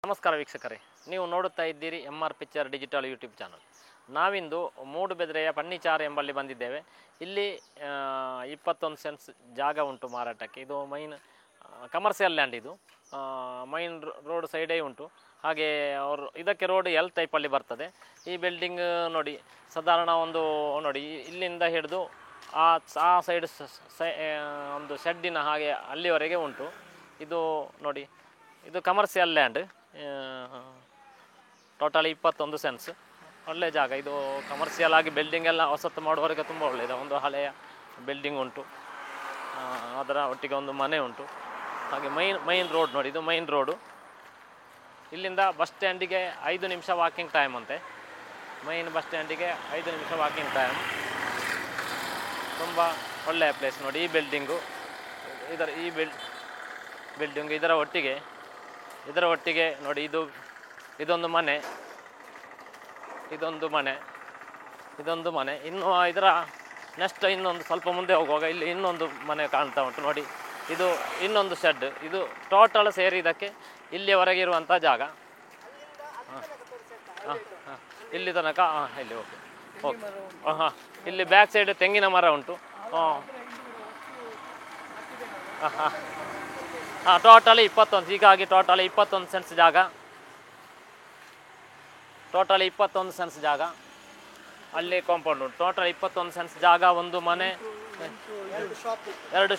ನಮಸ್ಕಾರ ವೀಕ್ಷಕರೇ, ನೀವು ನೋಡುತ್ತಾ ಇದ್ದೀರಿ MR picture digital YouTube channel. ನಾವಿಂದು ಮೂಡುಬೆದರೆಯ ಪನ್ನಿಚಾರ್ ಎಂಬಲ್ಲಿ ಬಂದಿದ್ದೇವೆ. ಇಲ್ಲಿ 21 ಸೆನ್ಸ್ ಜಾಗ ಉಂಟು ಮಾರಾಟಕ್ಕೆ. ಇದು ಮೈನ್ ಕಮರ್ಷಿಯಲ್ ಲ್ಯಾಂಡ್. ಇದು ಮೈನ್ ರೋಡ್ ಸೈಡೇ ಉಂಟು. ಹಾಗೆ ಅವರು ಇದಕ್ಕೆ ರೋಡ್ ಎಲ್ ಟೈಪಲ್ಲಿ ಬರ್ತದೆ. ಈ ಬಿಲ್ಡಿಂಗ್ ನೋಡಿ, ಸಾಧಾರಣ ಒಂದು ನೋಡಿ ಇಲ್ಲಿಂದ ಹಿಡಿದು ಆ ಸೈಡ್ ಒಂದು ಶೆಡ್ಡಿನ ಹಾಗೆ ಅಲ್ಲಿವರೆಗೆ ಉಂಟು. ಇದು ನೋಡಿ, ಇದು ಕಮರ್ಷಿಯಲ್ ಲ್ಯಾಂಡ್. Totally 21 sense. ಒಳ್ಳೆಯ ಜಾಗ ಇದು. ಕಮರ್ಷಿಯಲ್ ಆಗಿ ಬಿಲ್ಡಿಂಗ್ ಎಲ್ಲ ಹೊಸತು ಮಾಡುವವರೆಗೆ ತುಂಬ ಒಳ್ಳೆಯದು. ಒಂದು ಹಳೆಯ ಬಿಲ್ಡಿಂಗ್ ಉಂಟು, ಅದರ ಒಟ್ಟಿಗೆ ಒಂದು ಮನೆ ಉಂಟು. ಹಾಗೆ ಮೈನ್ ರೋಡ್ ನೋಡಿ, ಇದು ಮೈನ್ ರೋಡು. ಇಲ್ಲಿಂದ ಬಸ್ ಸ್ಟ್ಯಾಂಡಿಗೆ 5 ನಿಮಿಷ ವಾಕಿಂಗ್ ಟೈಮ್ ಅಂತೆ. ಮೈನ್ ಬಸ್ ಸ್ಟ್ಯಾಂಡಿಗೆ 5 ನಿಮಿಷ ವಾಕಿಂಗ್ ಟೈಮ್. ತುಂಬ ಒಳ್ಳೆಯ ಪ್ಲೇಸ್ ನೋಡಿ. ಈ ಬಿಲ್ಡಿಂಗು ಬಿಲ್ಡಿಂಗು ಇದರ ಒಟ್ಟಿಗೆ ನೋಡಿ, ಇದೊಂದು ಮನೆ. ಇನ್ನು ಇದರ ನೆಕ್ಸ್ಟ್ ಇನ್ನೊಂದು ಸ್ವಲ್ಪ ಮುಂದೆ ಹೋಗುವಾಗ ಇಲ್ಲಿ ಇನ್ನೊಂದು ಮನೆ ಕಾಣ್ತಾ ಉಂಟು ನೋಡಿ. ಇದು ಇನ್ನೊಂದು ಶೆಡ್. ಇದು ಟೋಟಲ್ ಸೇರಿ ಇದಕ್ಕೆ ಇಲ್ಲಿಯವರೆಗೆ ಇರುವಂಥ ಜಾಗ. ಇಲ್ಲಿ ತನಕ ಇಲ್ಲಿ ಓಕೆ. ಇಲ್ಲಿ ಬ್ಯಾಕ್ ಸೈಡ್ ತೆಂಗಿನ ಮರ ಉಂಟು. ಟೋಟಲಿ 21. ಹೀಗಾಗಿ ಟೋಟಲಿ 21 ಸೆನ್ಸ್ ಜಾಗ. ಟೋಟಲಿ 21 ಸೆನ್ಸ್ ಜಾಗ. ಅಲ್ಲಿ ಕಾಂಪೌಂಡ್ ಉಂಟು. ಟೋಟಲ್ 21 ಸೆನ್ಸ್ ಜಾಗ, ಒಂದು ಮನೆ, 2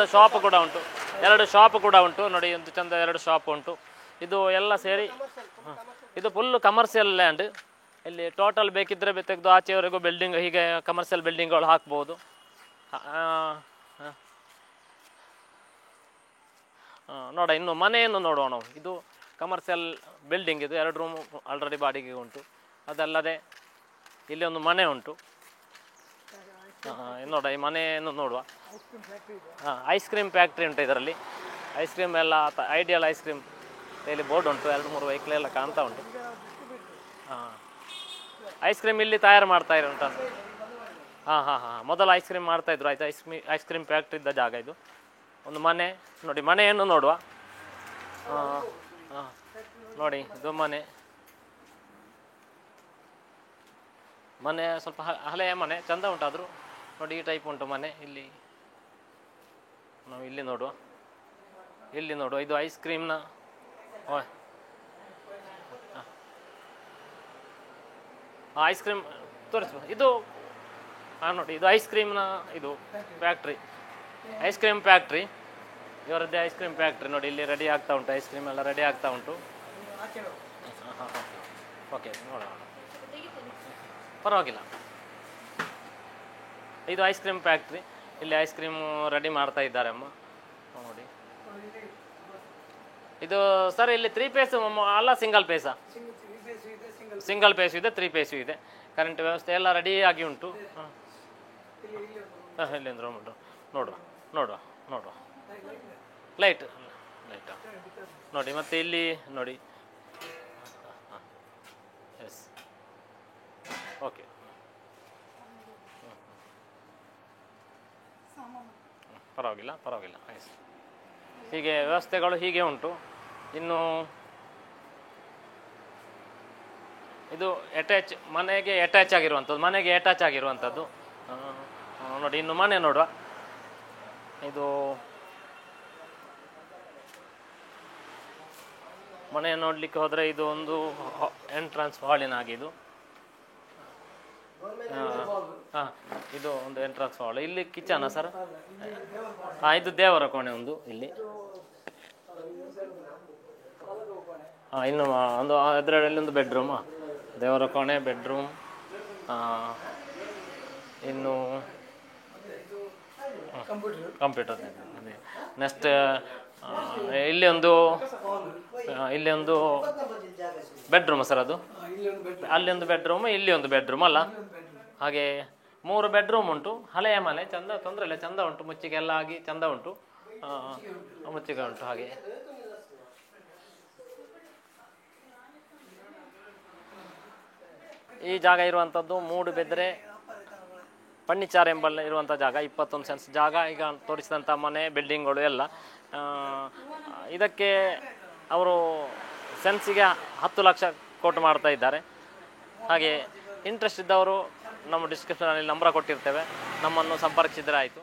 ಶಾಪ್ ಕೂಡ ಉಂಟು ನೋಡಿ. ಒಂದು ಚಂದ 2 ಶಾಪ್ ಉಂಟು. ಇದು ಎಲ್ಲ ಸೇರಿ ಇದು ಫುಲ್ ಕಮರ್ಷಿಯಲ್ ಲ್ಯಾಂಡ್. ಇಲ್ಲಿ ಟೋಟಲ್ ಬೇಕಿದ್ದರೆ ತೆಗೆದು ಆಚೆವರೆಗೂ ಬಿಲ್ಡಿಂಗ್, ಹೀಗೆ ಕಮರ್ಷಿಯಲ್ ಬಿಲ್ಡಿಂಗ್ಗಳು ಹಾಕ್ಬೋದು. ನೋಡ, ಇನ್ನು ಮನೆಯನ್ನು ನೋಡೋಣ. ಇದು ಕಮರ್ಷಿಯಲ್ ಬಿಲ್ಡಿಂಗ್. ಇದು 2 ರೂಮ್ ಆಲ್ರೆಡಿ ಬಾಡಿಗೆ ಉಂಟು. ಅದಲ್ಲದೆ ಇಲ್ಲಿ ಒಂದು ಮನೆ ಉಂಟು. ನೋಡ, ಈ ಮನೆಯನ್ನು ನೋಡುವ. ಐಸ್ ಕ್ರೀಮ್ ಫ್ಯಾಕ್ಟ್ರಿ ಉಂಟು ಇದರಲ್ಲಿ. ಐಸ್ ಕ್ರೀಮ್ ಎಲ್ಲ ಐಡಿಯಲ್ ಐಸ್ ಕ್ರೀಮ್ ಇಲ್ಲಿ ಬೋರ್ಡ್ ಉಂಟು. 2-3 ವೆಹಿಕಲ್ ಎಲ್ಲ ಕಾಣ್ತಾ ಉಂಟು. ಐಸ್ ಕ್ರೀಮ್ ಇಲ್ಲಿ ತಯಾರು ಮಾಡ್ತಾ ಉಂಟ. ಮೊದಲು ಐಸ್ ಕ್ರೀಮ್ ಮಾಡ್ತಾಯಿದ್ರು. ಆಯ್ತು, ಐಸ್ ಕ್ರೀಮ್ ಫ್ಯಾಕ್ಟ್ರಿ ಇದ್ದ ಜಾಗ ಇದು. ಒಂದು ಮನೆ ನೋಡಿ, ಮನೆಯನ್ನು ನೋಡುವ. ನೋಡಿ, ಇದು ಮನೆ ಸ್ವಲ್ಪ ಹಳೆಯ ಮನೆ, ಚಂದ ಉಂಟಾದರೂ ನೋಡಿ. ಈ ಟೈಪ್ ಉಂಟು ಮನೆ. ನಾವು ಇಲ್ಲಿ ನೋಡುವ. ಇದು ಐಸ್ ಕ್ರೀಮ್ನ ಐಸ್ ಕ್ರೀಮ್ ತೋರಿಸುವ. ಇದು ನೋಡಿ, ಇದು ಐಸ್ ಕ್ರೀಮ್ನ ಇದು ಫ್ಯಾಕ್ಟ್ರಿ. ಐಸ್ ಕ್ರೀಮ್ ಫ್ಯಾಕ್ಟ್ರಿ ಇವರದ್ದೇ ಐಸ್ ಕ್ರೀಮ್ ಫ್ಯಾಕ್ಟ್ರಿ ನೋಡಿ. ಇಲ್ಲಿ ರೆಡಿ ಆಗ್ತಾ ಉಂಟು. ಐಸ್ ಕ್ರೀಮ್ ಎಲ್ಲ ರೆಡಿ ಆಗ್ತಾ ಉಂಟು. ಓಕೆ, ನೋಡೋಣ, ಪರವಾಗಿಲ್ಲ. ಇದು ಐಸ್ ಕ್ರೀಮ್ ಫ್ಯಾಕ್ಟ್ರಿ. ಇಲ್ಲಿ ಐಸ್ ಕ್ರೀಮ್ ರೆಡಿ ಮಾಡ್ತಾ ಇದ್ದಾರೆ ಅಮ್ಮ ನೋಡಿ. ಇದು ಸರ್, ಇಲ್ಲಿ 3 ಪೇಸ್ ಅಲ್ಲ, ಸಿಂಗಲ್ ಪೇಸಾ? ಸಿಂಗಲ್ ಪೇಸು ಇದೆ, 3 ಪೇಸು ಇದೆ. ಕರೆಂಟ್ ವ್ಯವಸ್ಥೆ ಎಲ್ಲ ರೆಡಿ ಆಗಿ ಉಂಟು. ಇಲ್ಲಿಂದ ರೂಮ್ ಉಂಟು. ನೋಡುವ ಲೈಟ್ ನೋಡಿ. ಮತ್ತೆ ಇಲ್ಲಿ ನೋಡಿ. Yes, okay. ಪರವಾಗಿಲ್ಲ. ಆಯ್ತು, ಹೀಗೆ ವ್ಯವಸ್ಥೆಗಳು ಹೀಗೆ ಉಂಟು. ಇನ್ನು ಇದು ಮನೆಗೆ ಅಟ್ಯಾಚ್ ಆಗಿರುವಂಥದ್ದು ನೋಡಿ. ಇನ್ನು ಮನೆ ನೋಡುವ. ಇದು ಮನೆ ನೋಡಲಿಕ್ಕೆ ಹೋದರೆ ಇದು ಒಂದು ಎಂಟ್ರನ್ಸ್ ಹಾಲಿನಾಗಿದ್ದು. ಇದು ಒಂದು ಎಂಟ್ರನ್ಸ್ ಹಾಲ್. ಇಲ್ಲಿ ಕಿಚನ ಸರ್. ಇದು ದೇವರ ಕೋಣೆ ಒಂದು ಇಲ್ಲಿ. ಇನ್ನು ಅದರಲ್ಲಿ ಒಂದು ಬೆಡ್ರೂಮ್, ದೇವರ ಕೋಣೆ, ಬೆಡ್ರೂಮ್. ಇನ್ನು ಕಂಪ್ಯೂಟರ್. ನೆಕ್ಸ್ಟ್ ಇಲ್ಲಿ ಒಂದು ಬೆಡ್ರೂಮ್ ಸರ್. ಅದು ಅಲ್ಲಿ ಒಂದು ಬೆಡ್ರೂಮ್, ಇಲ್ಲಿ ಒಂದು ಬೆಡ್ರೂಮ್ ಅಲ್ಲ. ಹಾಗೆ 3 ಬೆಡ್ರೂಮ್ ಉಂಟು. ಹಳೆಯ ಮನೆ, ಚಂದ, ತೊಂದರೆ ಇಲ್ಲ, ಚಂದ ಉಂಟು. ಮುಚ್ಚಿಗೆ ಎಲ್ಲ ಆಗಿ ಚಂದ ಉಂಟು. ಮುಚ್ಚಿಗೆ ಉಂಟು. ಹಾಗೆ ಈ ಜಾಗ ಇರುವಂಥದ್ದು ಮೂಡುಬೆದ್ರೆ ಪನ್ನಿಚಾರ್ ಎಂಬಲ್ಲಿ ಇರುವಂಥ ಜಾಗ. 21 ಸೆನ್ಸ್ ಜಾಗ. ಈಗ ತೋರಿಸಿದಂಥ ಮನೆ, ಬಿಲ್ಡಿಂಗ್ಗಳು ಎಲ್ಲ ಇದಕ್ಕೆ ಅವರು ಸೆನ್ಸಿಗೆ 10 ಲಕ್ಷ ಕೋಟ್ ಮಾಡ್ತಾ ಇದ್ದಾರೆ. ಹಾಗೆ ಇಂಟ್ರೆಸ್ಟ್ ಇದ್ದವರು ನಮ್ಮ ಡಿಸ್ಕ್ರಿಪ್ಷನಲ್ಲಿ ನಂಬರ್ ಕೊಟ್ಟಿರ್ತೇವೆ, ನಮ್ಮನ್ನು ಸಂಪರ್ಕಿಸಿದರೆ ಆಯಿತು.